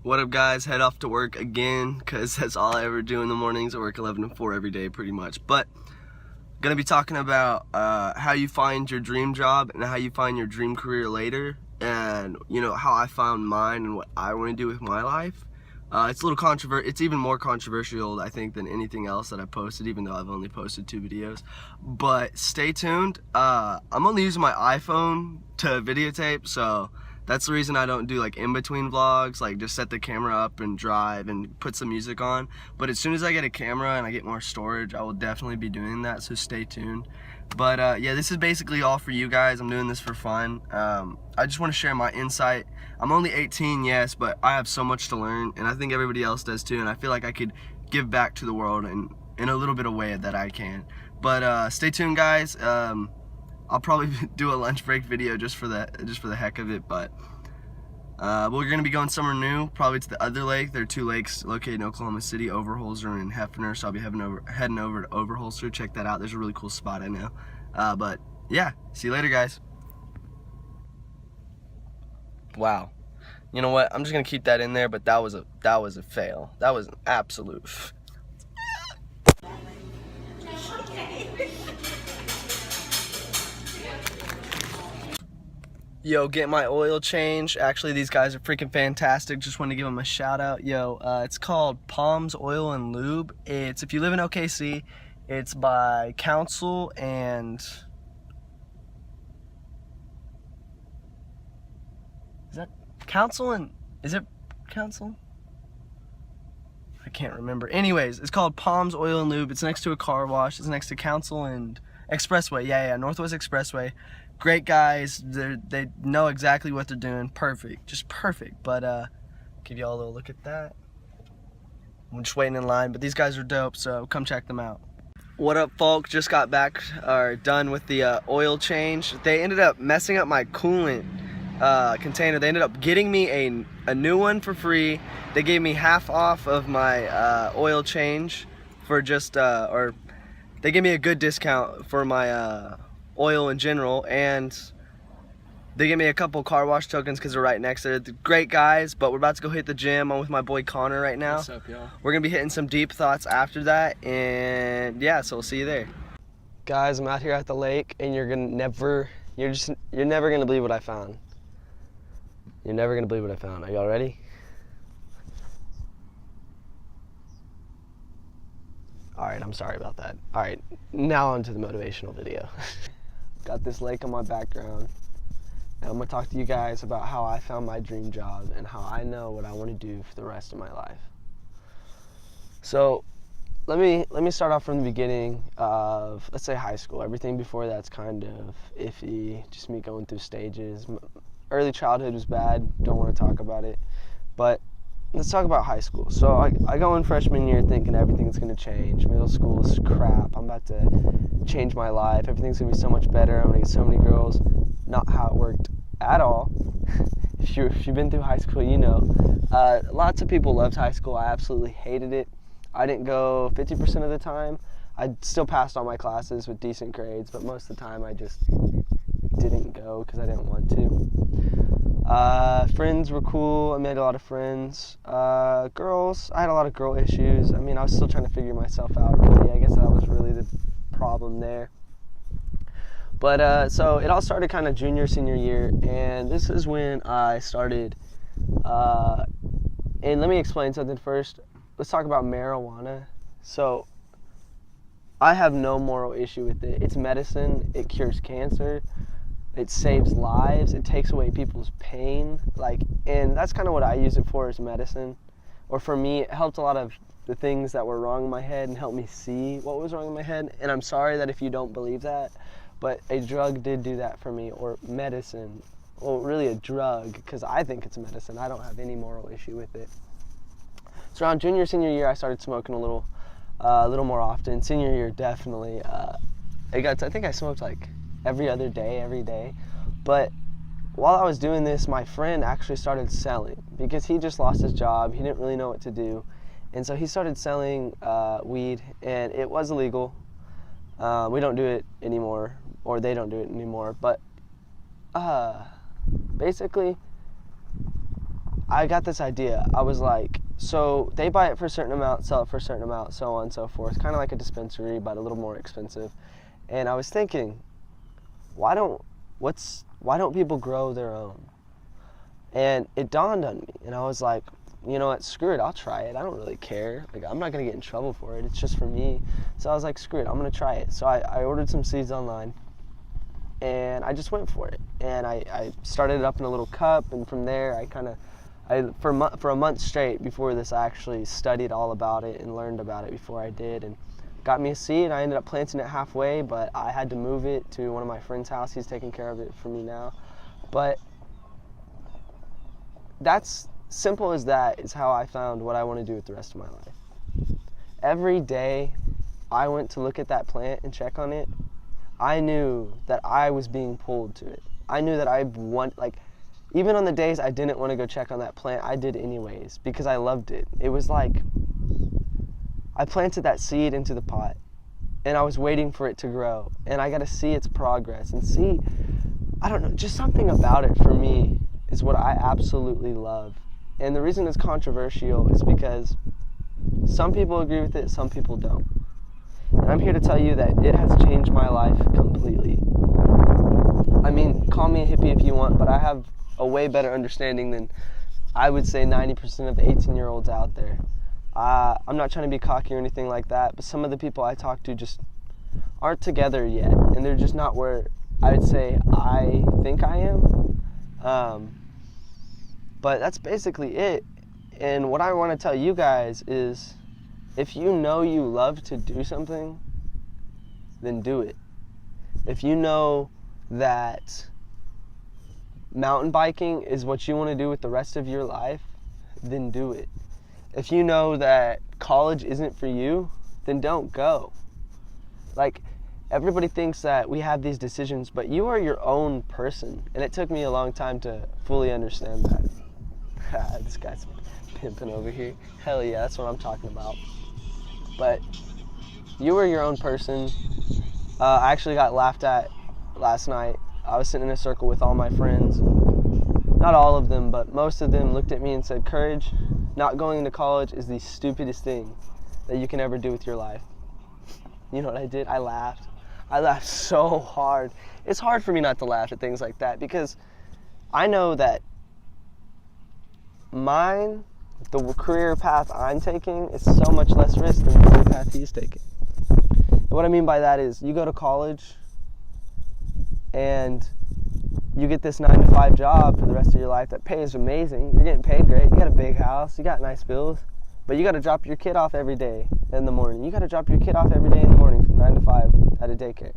What up, guys? Head off to work again, because that's all I ever do in the mornings. I work 11 to 4 every day pretty much. But gonna be talking about how you find your dream job and how you find your dream career later, and how I found mine and what I want to do with my life. It's a little controversial. It's even more controversial, I think, than anything else that I've posted, even though I've only posted 2 videos. But stay tuned. I'm only using my iPhone to videotape, so that's the reason I don't do like in-between vlogs, like just set the camera up and drive and put some music on. But as soon as I get a camera and I get more storage, I will definitely be doing that, so stay tuned. But yeah, this is basically all for you guys. I'm doing this for fun. I just want to share my insight. I'm only 18, yes, but I have so much to learn, and I think everybody else does too, and I feel like I could give back to the world in a little bit of way that I can. But stay tuned, guys. I'll probably do a lunch break video just for the heck of it. But we're gonna be going somewhere new, probably to the other lake. There are 2 lakes located in Oklahoma City, Overholser and Hefner. So I'll be heading over to Overholser. Check that out. There's a really cool spot, I know. But yeah, see you later, guys. Wow. You know what? I'm just gonna keep that in there. But that was a fail. That was an absolute. Yo, get my oil change. Actually, these guys are freaking fantastic. Just want to give them a shout out. Yo, it's called Palms Oil and Lube. It's, if you live in OKC, it's by Council and is that Council and is it Council? I can't remember. Anyways, it's called Palms Oil and Lube. It's next to a car wash. It's next to Council and Expressway. Yeah, Northwest Expressway. Great guys. They know exactly what they're doing. Perfect, just perfect. But give y'all a little look at that. I'm just waiting in line, but these guys are dope, so come check them out. What up, folk? Just got back, or done with the oil change. They ended up messing up my coolant container. They ended up getting me a new one for free. They gave me half off of my oil change for just, or they gave me a good discount for my oil in general, and they gave me a couple car wash tokens because they're right next to it. They're great guys. But we're about to go hit the gym. I'm with my boy Connor right now. What's up, y'all? We're gonna be hitting some deep thoughts after that, and yeah, so we'll see you there. Guys, I'm out here at the lake, and you're never gonna believe what I found. You're never gonna believe what I found. Are y'all ready? All right, I'm sorry about that. All right, now on to the motivational video. Got this lake on my background, and I'm gonna talk to you guys about how I found my dream job and how I know what I want to do for the rest of my life. So let me start off from the beginning of, let's say, high school. Everything before that's kind of iffy, just me going through stages. Early childhood was bad, don't want to talk about it, but let's talk about high school. So I go in freshman year thinking everything's gonna change. Middle school is crap. I'm about to change my life. Everything's gonna be so much better. I'm gonna get so many girls. Not how it worked at all. If you've been through high school, you know. Lots of people loved high school. I absolutely hated it. I didn't go 50% of the time. I still passed all my classes with decent grades, but most of the time I just didn't go because I didn't want to. Friends were cool. I made a lot of friends. Girls, I had a lot of girl issues. I mean, I was still trying to figure myself out, really. I guess that was really the problem there. But so it all started kind of junior, senior year, and this is when I started, and let me explain something first. Let's talk about marijuana. So I have no moral issue with it. It's medicine. It cures cancer. It saves lives. It takes away people's pain. And that's kind of what I use it for, as medicine. Or for me, it helped a lot of the things that were wrong in my head and helped me see what was wrong in my head. And I'm sorry that if you don't believe that, but a drug did do that for me, or medicine. Well, really a drug, because I think it's medicine. I don't have any moral issue with it. So around junior, senior year, I started smoking a little more often. Senior year, definitely. I think I smoked like every other day, every day. But while I was doing this, my friend actually started selling because he just lost his job. He didn't really know what to do. And so he started selling weed, and it was illegal. We don't do it anymore, or they don't do it anymore. But basically, I got this idea. I was like, so they buy it for a certain amount, sell it for a certain amount, so on and so forth. Kind of like a dispensary, but a little more expensive. And I was thinking, why don't people grow their own? And it dawned on me, and I was like, you know what, screw it, I'll try it. I don't really care. Like, I'm not gonna get in trouble for it. It's just for me. So I was like, screw it, I'm gonna try it. So I ordered some seeds online, and I just went for it. And I started it up in a little cup, and from there for a month straight before this, I actually studied all about it and learned about it before I did, and got me a seed. I ended up planting it halfway, but I had to move it to one of my friend's house. He's taking care of it for me now. But that's simple as that is how I found what I want to do with the rest of my life. Every day I went to look at that plant and check on it, I knew that I was being pulled to it. I knew that even on the days I didn't want to go check on that plant, I did anyways because I loved it. It was like I planted that seed into the pot, and I was waiting for it to grow, and I got to see its progress and see, I don't know, just something about it for me is what I absolutely love. And the reason it's controversial is because some people agree with it, some people don't. And I'm here to tell you that it has changed my life completely. I mean, call me a hippie if you want, but I have a way better understanding than I would say 90% of the 18-year-olds out there. I'm not trying to be cocky or anything like that, but some of the people I talk to just aren't together yet, and they're just not where I would say I think I am. But that's basically it. And what I want to tell you guys is, if you know you love to do something, then do it. If you know that mountain biking is what you want to do with the rest of your life, then do it. If you know that college isn't for you, then don't go. Like, everybody thinks that we have these decisions, but you are your own person. And it took me a long time to fully understand that. This guy's pimping over here. Hell yeah, that's what I'm talking about. But you are your own person. I actually got laughed at last night. I was sitting in a circle with all my friends. Not all of them, but most of them looked at me and said, Courage, not going to college is the stupidest thing that you can ever do with your life. You know what I did? I laughed. I laughed so hard. It's hard for me not to laugh at things like that because I know that the career path I'm taking is so much less risk than the career path he's taking. And what I mean by that is you go to college and you get this 9-to-5 job for the rest of your life that pays amazing. You're getting paid great. You got a big house. You got nice bills. But you got to drop your kid off every day in the morning. You got to drop your kid off every day in the morning from 9 to 5 at a daycare.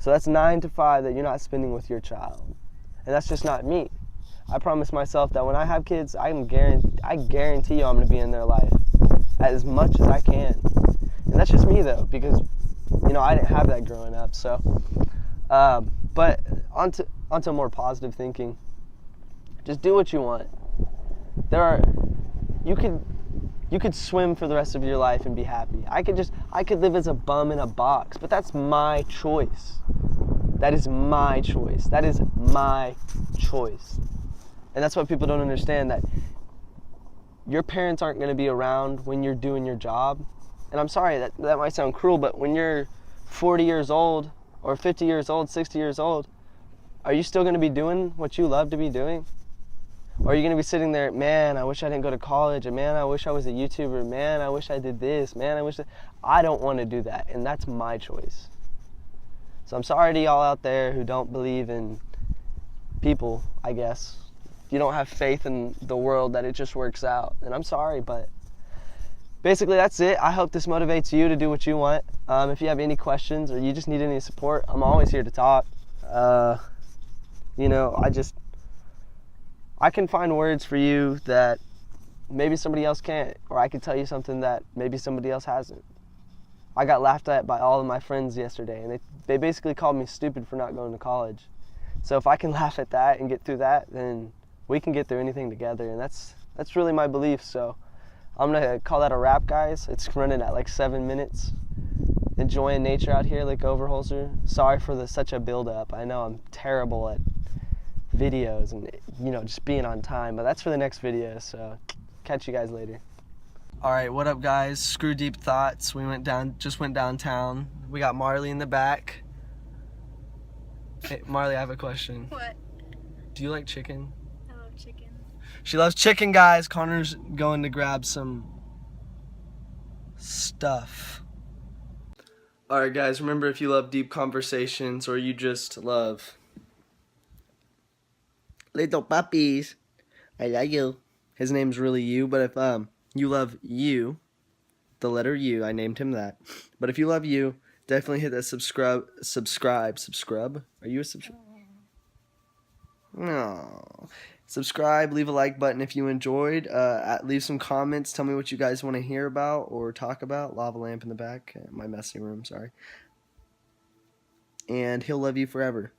So that's 9 to 5 that you're not spending with your child. And that's just not me. I promise myself that when I have kids, I guarantee you I'm going to be in their life as much as I can. And that's just me, though, because, I didn't have that growing up. So, but onto more positive thinking. Just do what you want. You could swim for the rest of your life and be happy. I could live as a bum in a box, but that's my choice. That is my choice. That is my choice. And that's what people don't understand, that your parents aren't going to be around when you're doing your job. And I'm sorry, that might sound cruel, but when you're 40 years old or 50 years old, 60 years old, are you still going to be doing what you love to be doing? Or are you going to be sitting there, man, I wish I didn't go to college, and man, I wish I was a YouTuber, man, I wish I did this, man, I don't want to do that, and that's my choice. So I'm sorry to y'all out there who don't believe in people, I guess. You don't have faith in the world that it just works out, and I'm sorry, but basically that's it. I hope this motivates you to do what you want. If you have any questions or you just need any support, I'm always here to talk. I can find words for you that maybe somebody else can't, or I could tell you something that maybe somebody else hasn't. I got laughed at by all of my friends yesterday, and they basically called me stupid for not going to college. So if I can laugh at that and get through that, then we can get through anything together, and that's really my belief. So I'm gonna call that a wrap, guys. It's running at like 7 minutes. Enjoying nature out here, Lake Overholser. Sorry for such a build-up. I know I'm terrible at videos and, you know, just being on time. But that's for the next video, so catch you guys later. All right, what up, guys? Screw Deep Thoughts. We just went downtown. We got Marley in the back. Hey, Marley, I have a question. What? Do you like chicken? I love chicken. She loves chicken, guys. Connor's going to grab some stuff. Alright guys, remember, if you love deep conversations or you just love little puppies, I love you. His name's really you, but if you love you, the letter U, I named him that. But if you love you, definitely hit that subscribe. Are you a subscribe? No. Subscribe, leave a like button if you enjoyed. Leave some comments. Tell me what you guys want to hear about or talk about. Lava lamp in the back. My messy room, sorry. And he'll love you forever.